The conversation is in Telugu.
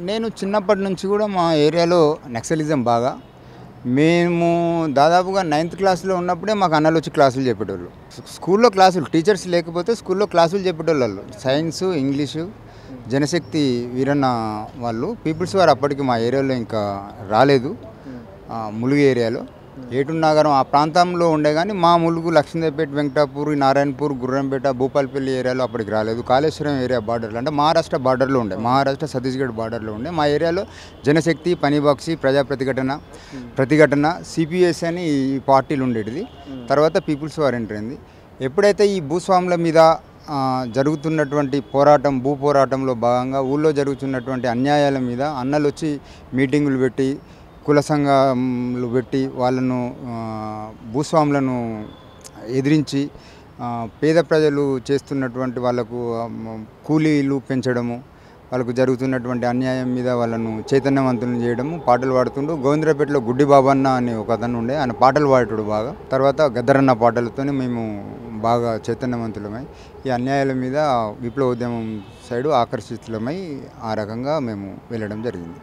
నేను చిన్నప్పటి నుంచి కూడా మా ఏరియాలో నక్సలిజం బాగా. మేము దాదాపుగా నైన్త్ క్లాస్‌లో ఉన్నప్పుడే మాకు అన్నలు వచ్చి క్లాసులు చెప్పేటోళ్ళు. స్కూల్‌లో క్లాసులు టీచర్స్ లేకపోతే స్కూల్‌లో క్లాసులు చెప్పేటోళ్ళు ఆళ్ళు. సైన్సు, ఇంగ్లీషు, జనశక్తి వీరన్న వాళ్ళు పీపుల్స్ వారు అప్పటికి మా ఏరియాలో ఇంకా రాలేదు. ములుగు ఏరియాలో. ఏటూరు నాగారం ఆ ప్రాంతంలో ఉండే గానీ మా ములుగు, లక్ష్మీదేవిపేట, వెంకటాపూర్, నారాయణపూర్, గుర్రంపేట, భూపాలపల్లి ఏరియాలో అప్పటికి రాలేదు. కాళేశ్వరం ఏరియా బార్డర్‌లో అంటే మహారాష్ట్ర బార్డర్‌లో ఉండే. మహారాష్ట్ర, ఛత్తీస్‌గఢ్ బార్డర్‌లో ఉండే. మా ఏరియాలో జనశక్తి, పనిబాక్సి, ప్రతిఘటన, సిపిఎస్ అని ఈ పార్టీలు ఉండేటిది. తర్వాత పీపుల్స్ వార్ ఎంటర్ అయింది. ఎప్పుడైతే ఈ భూస్వాముల మీద జరుగుతున్నటువంటి పోరాటం, భూ పోరాటంలో భాగంగా ఊళ్ళో జరుగుతున్నటువంటి అన్యాయాల మీద అన్నలొచ్చి మీటింగులు పెట్టి, కుల సంఘాలు పెట్టి వాళ్ళను భూస్వాములను ఎదిరించి పేద ప్రజలు చేస్తున్నటువంటి వాళ్ళకు కూలీలు పెంచడము, వాళ్ళకు జరుగుతున్నటువంటి అన్యాయం మీద వాళ్ళను చైతన్యవంతులను చేయడము, పాటలు పాడుతుండు. గోవిందరాపేటలో గుడ్డి బాబన్న అని ఒక అతను ఉండే, ఆయన పాటలు పాడేటోడు బాగా. తర్వాత గద్దరన్న పాటలతోనే మేము బాగా చైతన్యవంతులమై ఈ అన్యాయాల మీద విప్లవోద్యమం సైడు ఆకర్షితులమై ఆ రకంగా మేము వెళ్ళడం జరిగింది.